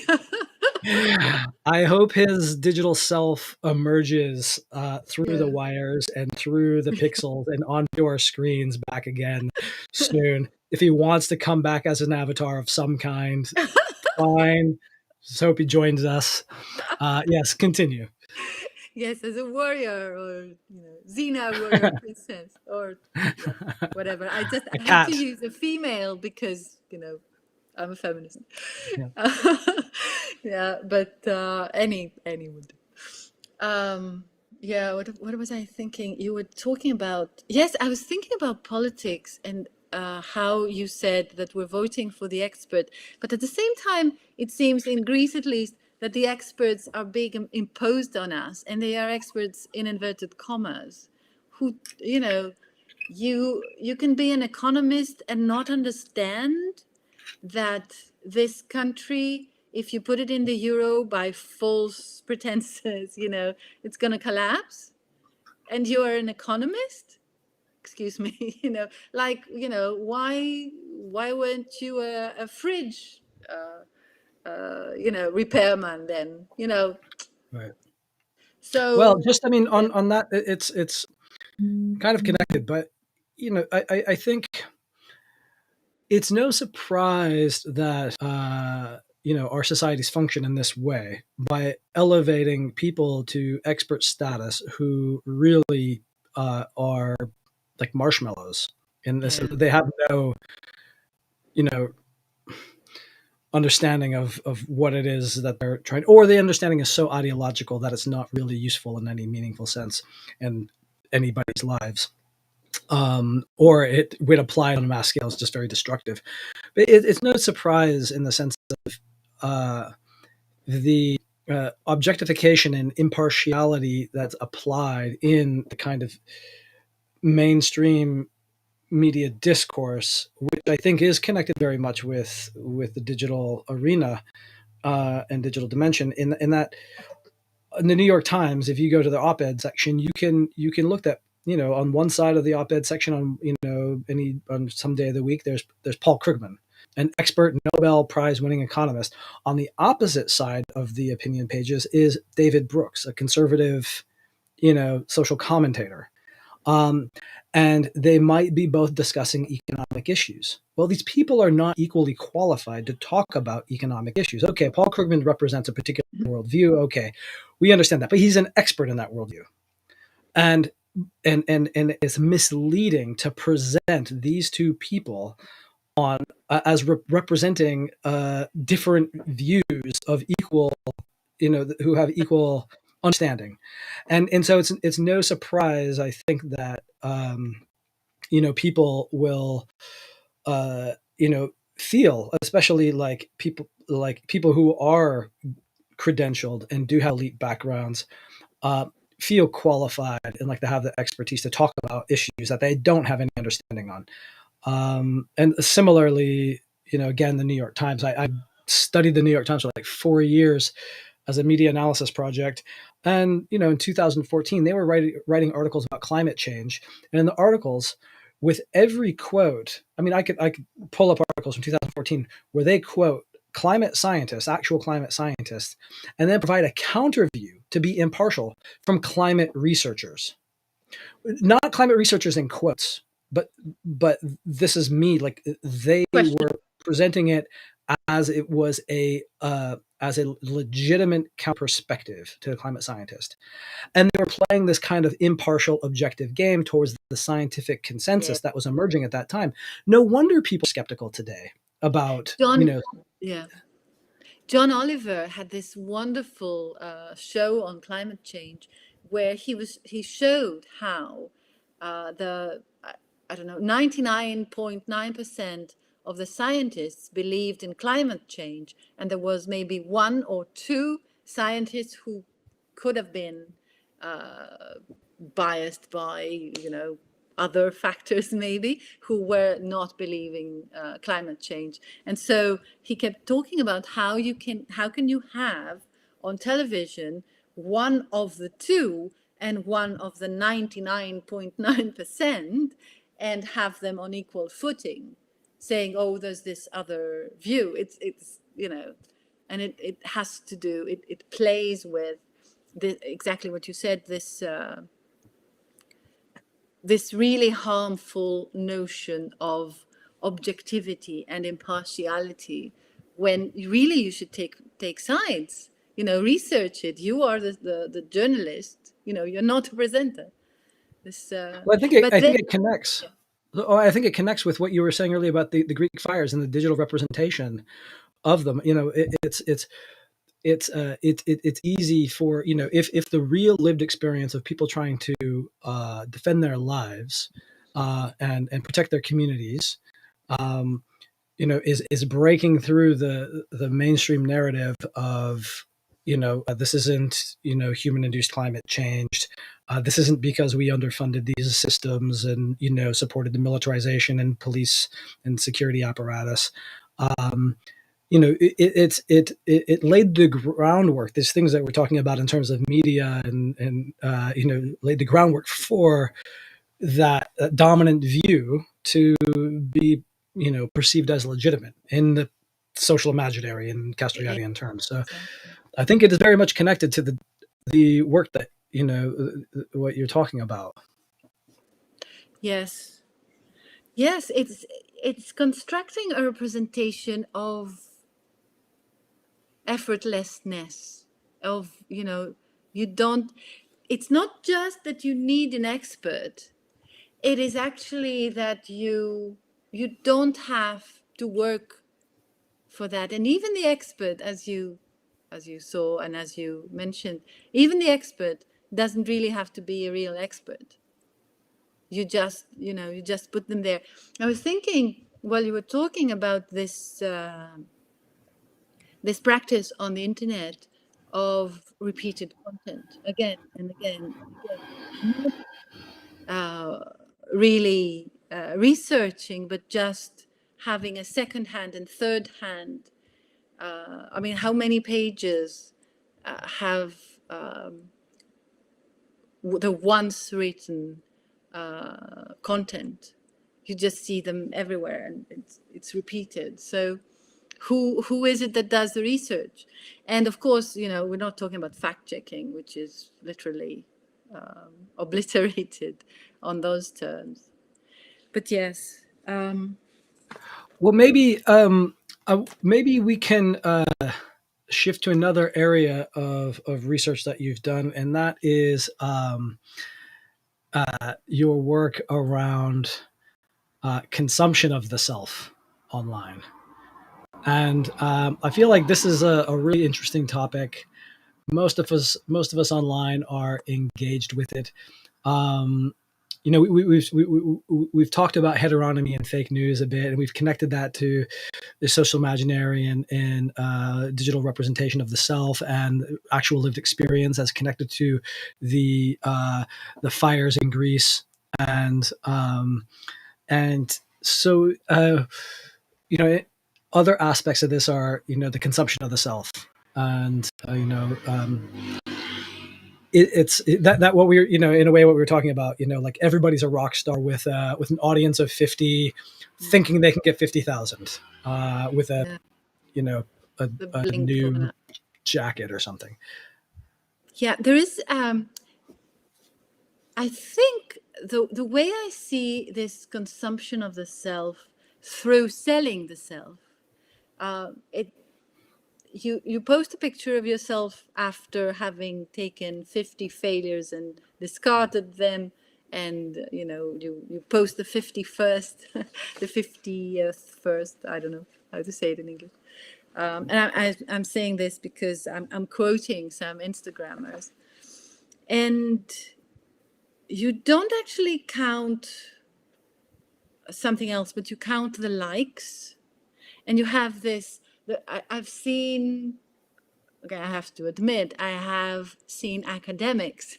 I hope his digital self emerges through the wires and through the pixels and onto our screens back again soon. If he wants to come back as an avatar of some kind, fine. Just hope he joins us. Yes, continue. Yes, as a warrior, or Xena warrior princess, or whatever. I had to use a female because I'm a feminist. But any would. What was I thinking? You were talking about, yes, I was thinking about politics, and how you said that we're voting for the expert, but at the same time, it seems, in Greece at least, that the experts are being imposed on us, and they are experts in inverted commas, who, you can be an economist and not understand that this country, if you put it in the euro by false pretenses, it's going to collapse, and you are an economist. excuse me, like, why weren't you a fridge, repairman then, Right. Well, So, just, I mean, yeah. on that, it's kind of connected, but I think it's no surprise that our societies function in this way by elevating people to expert status who really are like marshmallows in this. Yeah. They have no understanding of what it is that they're trying, or the understanding is so ideological that it's not really useful in any meaningful sense in anybody's lives. Or it would apply on a mass scale is just very destructive. But it's no surprise in the sense of the objectification and impartiality that's applied in the kind of mainstream media discourse, which I think is connected very much with the digital arena and digital dimension. In that, in the New York Times, if you go to the op-ed section, you can look at on one side of the op-ed section on some day of the week there's Paul Krugman, an expert Nobel Prize winning economist. On the opposite side of the opinion pages is David Brooks, a conservative social commentator. And they might be both discussing economic issues. Well, these people are not equally qualified to talk about economic issues. Okay, Paul Krugman represents a particular worldview. Okay, we understand that, but he's an expert in that worldview. And it's misleading to present these two people on as representing different views of equal, who have equal understanding, and so it's no surprise, I think, that people will feel, especially like people who are credentialed and do have elite backgrounds, feel qualified and like to have the expertise to talk about issues that they don't have any understanding on. And similarly, again, the New York Times, I studied the New York Times for like 4 years as a media analysis project. And, in 2014, they were writing articles about climate change. And in the articles, with every quote, I mean, I could pull up articles from 2014 where they quote climate scientists, actual climate scientists, and then provide a counter view to be impartial from climate researchers. Not climate researchers in quotes, but this is me. Like they were presenting it as it was as a legitimate counter perspective to the climate scientist, and they were playing this kind of impartial, objective game towards the scientific consensus that was emerging at that time. No wonder people are skeptical today about John Oliver had this wonderful show on climate change where he showed how the 99.9% of the scientists believed in climate change, and there was maybe one or two scientists who could have been biased by other factors maybe, who were not believing climate change. And so he kept talking about how can you have on television one of the two and one of the 99.9% and have them on equal footing, saying, oh, there's this other view. It's and it has to do, it plays with exactly what you said, this really harmful notion of objectivity and impartiality, when really you should take sides, research it. You are the journalist, you're not a presenter. Well, I think it connects. Yeah. I think it connects with what you were saying earlier about the Greek fires and the digital representation of them. It's easy for if the real lived experience of people trying to defend their lives and protect their communities is breaking through the mainstream narrative of this isn't human induced climate change, this isn't because we underfunded these systems and supported the militarization and police and security apparatus. It laid the groundwork. These things that we're talking about in terms of media and laid the groundwork for that dominant view to be, perceived as legitimate in the social imaginary in Castoriadian terms. So Exactly. I think it is very much connected to the work that, what you're talking about. Yes. Yes, it's constructing a representation of effortlessness, of, you don't, it's not just that you need an expert. It is actually that you don't have to work for that. And even the expert, as you saw and as you mentioned, even the expert doesn't really have to be a real expert. You just put them there. I was thinking while you were talking about this this practice on the internet of repeated content again and again and again, not really researching, but just having a second hand and third hand. I mean, how many pages have the once written content? You just see them everywhere, and it's repeated. So, who is it that does the research? And of course, we're not talking about fact checking, which is literally obliterated on those terms. But yes. Well, maybe we can shift to another area of research that you've done, and that is your work around consumption of the self online. And I feel like this is a really interesting topic. Most of us online are engaged with it. We've talked about heteronomy and fake news a bit, and we've connected that to the social imaginary and digital representation of the self and actual lived experience as connected to the fires in Greece and so other aspects of this are the consumption of the self and that what we're in a way what we were talking about like everybody's a rock star with an audience of 50 thinking they can get 50,000 with a The a blink of new an eye. jacket or something. Yeah, there is. I think the way I see this consumption of the self through selling the self, it you post a picture of yourself after having taken 50 failures and discarded them, and you post the 51st, the 50th first. I don't know how to say it in English. And I'm saying this because I'm quoting some Instagrammers, and you don't actually count something else, but you count the likes, and you have this. I've seen. Okay, I have to admit, I have seen academics.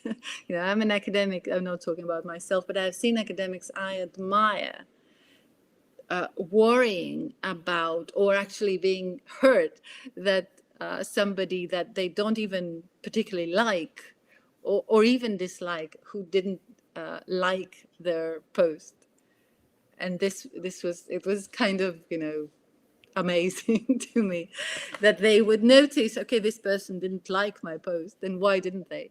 I'm an academic. I'm not talking about myself, but I've seen academics I admire worrying about, or actually being hurt that somebody that they don't even particularly like, or even dislike, who didn't like their post. And this was kind of amazing to me that they would notice, okay, this person didn't like my post, then why didn't they?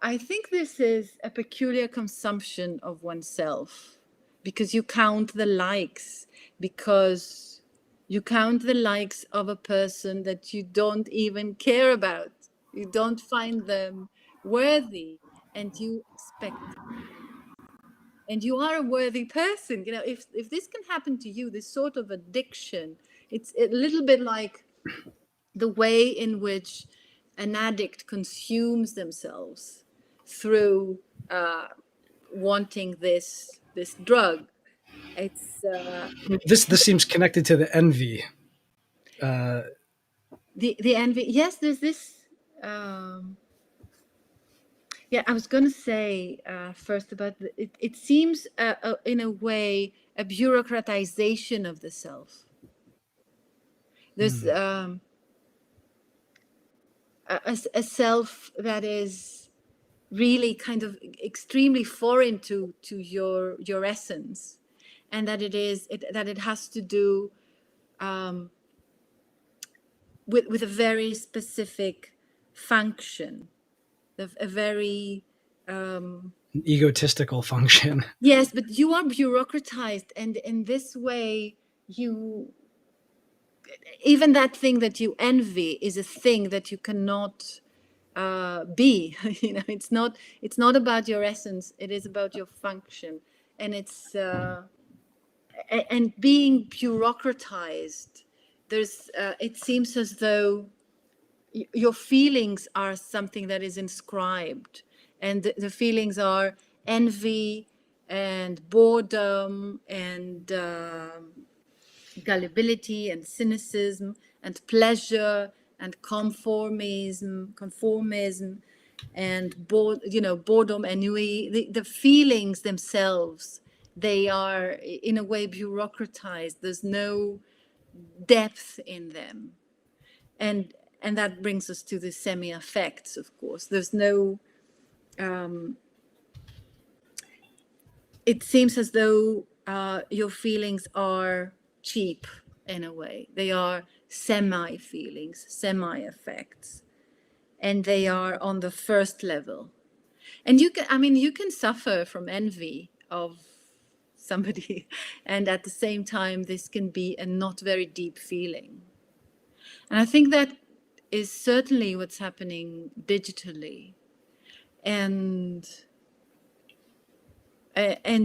I think this is a peculiar consumption of oneself, because you count the likes, because you count the likes of a person that you don't even care about. You don't find them worthy, and you expect, and you are a worthy person. If this can happen to you, this sort of addiction, it's a little bit like the way in which an addict consumes themselves through wanting this drug. It's This seems connected to the envy. The envy. Yes, there's this. Yeah, I was going to say first about it seems in a way a bureaucratization of the self. There's a self that is really kind of extremely foreign to your essence, and that it has to do with a very specific function, a very egotistical function. yes, but you are bureaucratized, and in this way, you even that thing that you envy is a thing that you cannot be. You know, it's not about your essence; it is about your function, and it's and being bureaucratized. There's it seems as though your feelings are something that is inscribed, and the feelings are envy and boredom and gullibility and cynicism and pleasure and conformism and boredom, ennui. The feelings themselves, they are in a way bureaucratized. There's no depth in them, and that brings us to the semi-affects. Of course, there's no it seems as though your feelings are cheap in a way. They are semi-feelings, semi-affects, and they are on the first level. And you can suffer from envy of somebody, and at the same time, this can be a not very deep feeling. And I think that is certainly what's happening digitally. And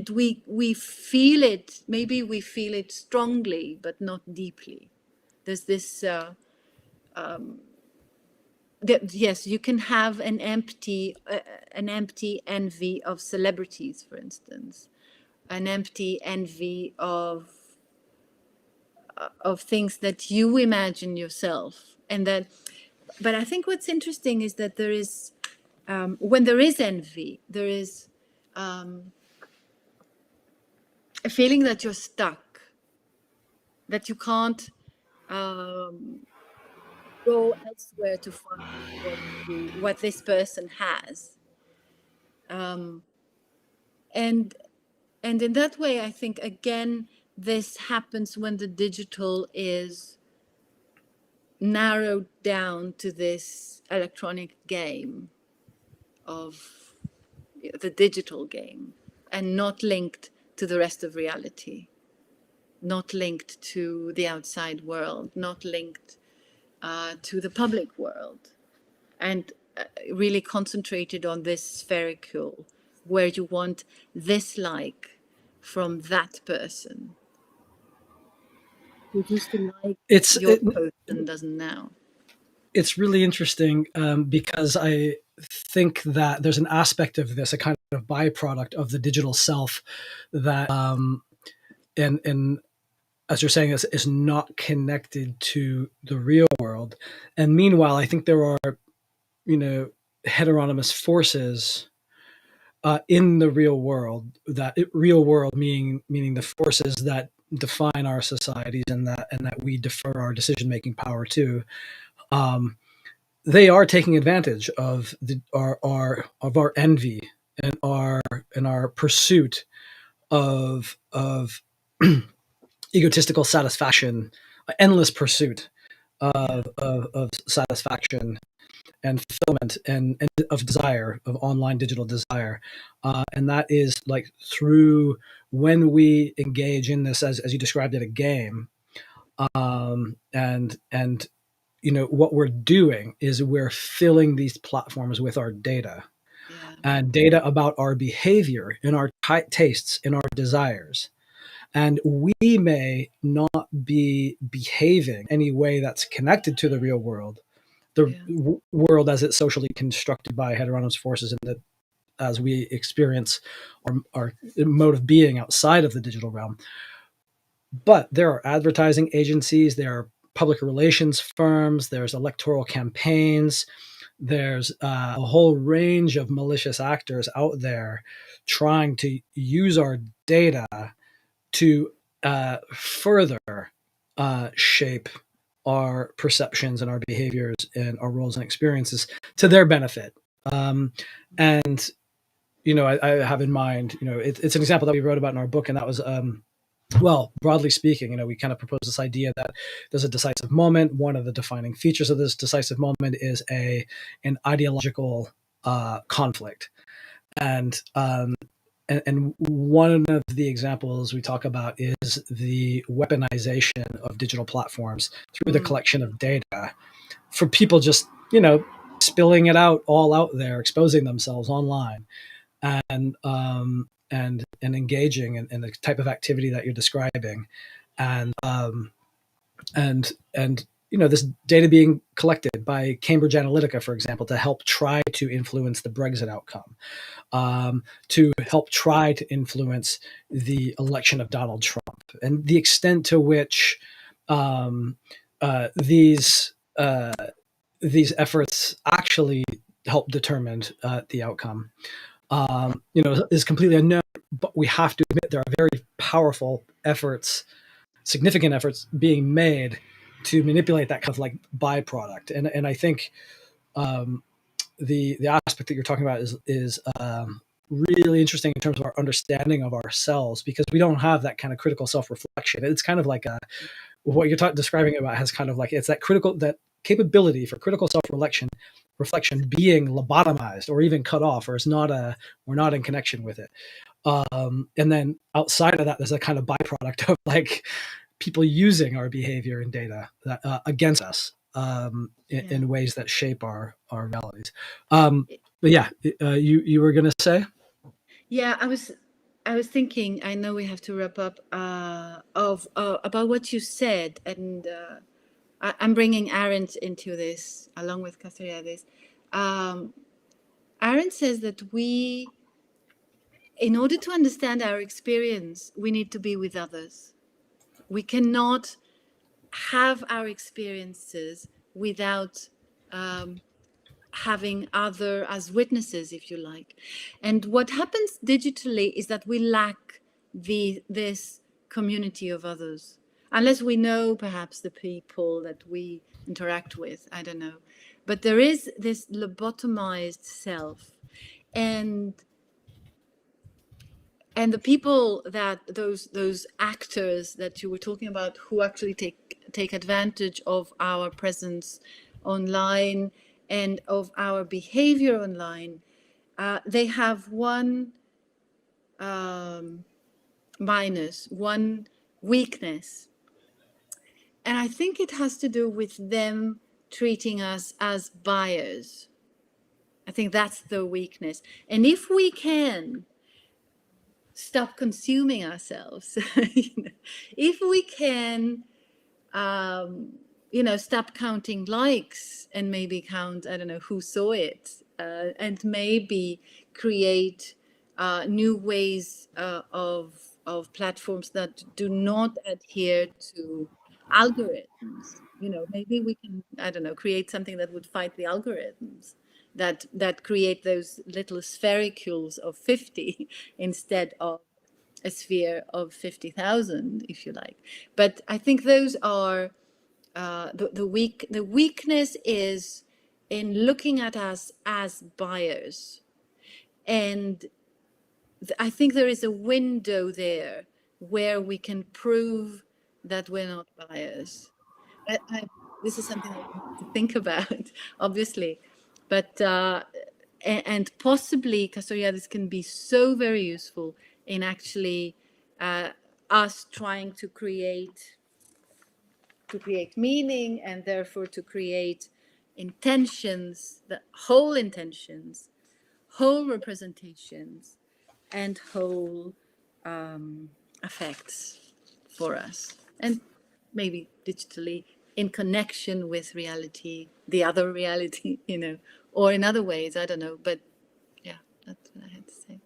we feel it, maybe we feel it strongly, but not deeply. There's this, yes, you can have an empty envy of celebrities, for instance, an empty envy of things that you imagine yourself. And that, but I think what's interesting is that there is, when there is envy, there is a feeling that you're stuck, that you can't go elsewhere to find what this person has. And in that way, I think, again, this happens when the digital is narrowed down to this electronic game of the digital game, and not linked to the rest of reality, not linked to the outside world, not linked to the public world, and really concentrated on this spherical, where you want this like from that person who used to like your post and doesn't now. It's really interesting because I think that there's an aspect of this, a kind of byproduct of the digital self that, and as you're saying, is not connected to the real world. And meanwhile, I think there are, heteronymous forces in the real world, real world meaning the forces that define our societies and that we defer our decision making power to. They are taking advantage of our envy and our pursuit of egotistical satisfaction, endless pursuit of satisfaction and fulfillment and of desire, of online digital desire, and that is like through when we engage in this, as you described it, a game, and what we're doing is we're filling these platforms with our data, and data about our behavior, in our tastes, in our desires. And we may not be behaving any way that's connected to the real world, world as it's socially constructed by heteronymous forces, and that as we experience our mode of being outside of the digital realm. But there are advertising agencies, there are public relations firms, there's electoral campaigns, there's a whole range of malicious actors out there trying to use our data to further shape our perceptions and our behaviors and our roles and experiences to their benefit. And I have in mind, it's an example that we wrote about in our book, and that was, well, broadly speaking, we kind of propose this idea that there's a decisive moment. One of the defining features of this decisive moment is an ideological conflict, and one of the examples we talk about is the weaponization of digital platforms through the collection of data for people just spilling it out all out there, exposing themselves online, and engaging in the type of activity that you're describing, and this data being collected by Cambridge Analytica, for example, to help try to influence the Brexit outcome, to help try to influence the election of Donald Trump, and the extent to which these efforts actually help determine the outcome, is completely unknown. But we have to admit there are very powerful efforts, significant efforts being made to manipulate that kind of like byproduct. And I think the aspect that you're talking about is really interesting in terms of our understanding of ourselves, because we don't have that kind of critical self-reflection. It's kind of like what you're describing about has kind of like, it's that capability for critical self-reflection being lobotomized or even cut off, or we're not in connection with it. And then outside of that, there's a kind of byproduct of like people using our behavior and data against us in ways that shape our realities. But yeah, you were going to say? Yeah, I was thinking, I know we have to wrap up, about what you said, and I'm bringing Arendt into this along with Castoriadis. Arendt says that in order to understand our experience, we need to be with others. We cannot have our experiences without having other as witnesses, if you like. And what happens digitally is that we lack this community of others, unless we know perhaps the people that we interact with, I don't know. But there is this lobotomized self, and the people that those actors that you were talking about, who actually take advantage of our presence online and of our behavior online, they have one minus, one weakness, and I think it has to do with them treating us as buyers. I think that's the weakness. And if we can stop consuming ourselves, if we can stop counting likes and maybe count, I don't know, who saw it, and maybe create new ways of platforms that do not adhere to algorithms. Maybe we can, I don't know, create something that would fight the algorithms that create those little sphericles of 50 instead of a sphere of 50,000, if you like. But I think those are the weakness is in looking at us as buyers, and I think there is a window there where we can prove that we're not buyers. This is something that we have to think about, obviously, but and possibly Castoriadis can be so very useful in actually us trying to create meaning, and therefore to create intentions, the whole intentions, whole representations, and whole effects for us, and maybe digitally in connection with reality, the other reality, or in other ways, I don't know. But yeah, that's what I had to say.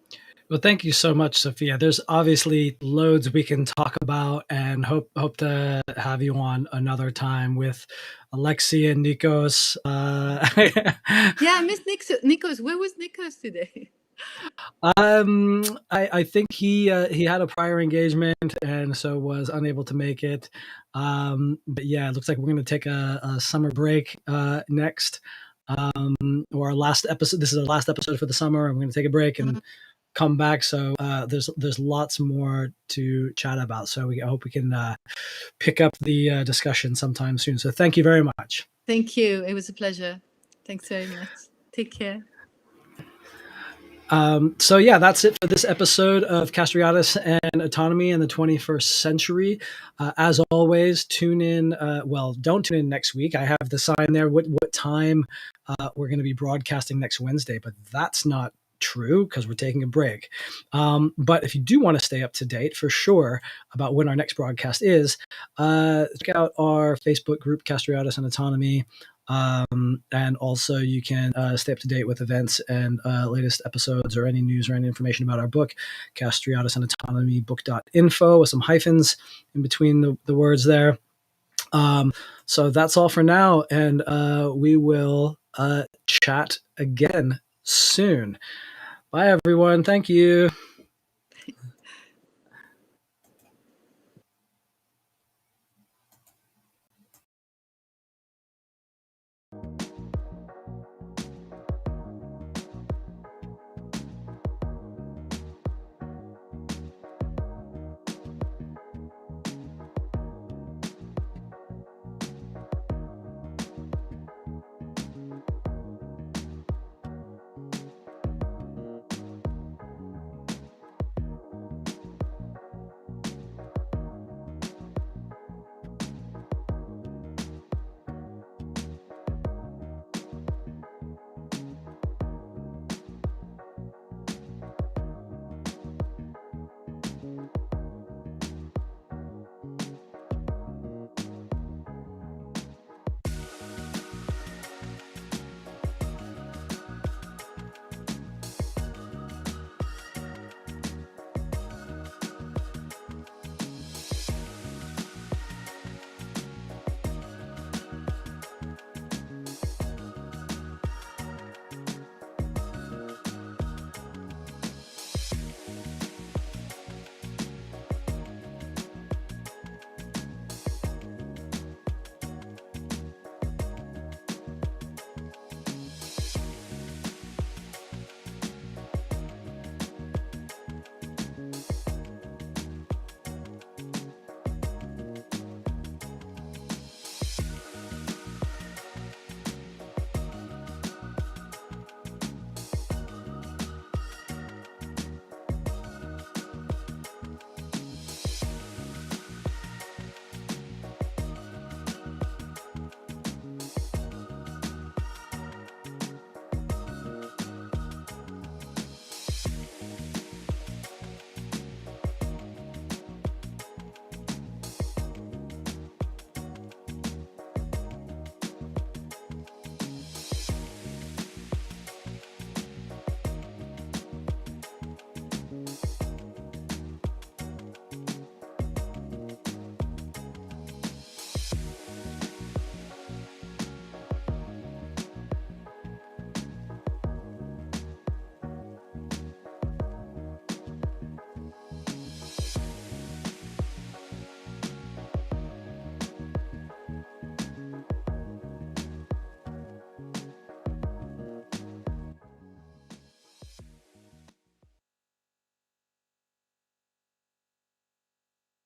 Well, thank you so much, Sophia. There's obviously loads we can talk about, and hope to have you on another time with Alexi and Nikos. Yeah, I miss Nikos. Where was Nikos today? I think he had a prior engagement and so was unable to make it. But yeah, it looks like we're going to take a summer break next. or our last episode. This is our last episode for the summer. I'm going to take a break and come back. So there's lots more to chat about. So I hope we can pick up the discussion sometime soon. So thank you very much. Thank you. It was a pleasure. Thanks very much. Take care. So yeah, that's it for this episode of Castoriadis and Autonomy in the 21st Century. As always, tune in. Don't tune in next week. I have the sign there. What time we're going to be broadcasting next Wednesday, but that's not true because we're taking a break. But if you do want to stay up to date for sure about when our next broadcast is, check out our Facebook group, Castoriadis and Autonomy. And also you can stay up to date with events and latest episodes or any news or any information about our book, Castoriadis and Autonomy book.info, with some hyphens in between the words there. So that's all for now, and we will chat again soon. Bye, everyone. Thank you.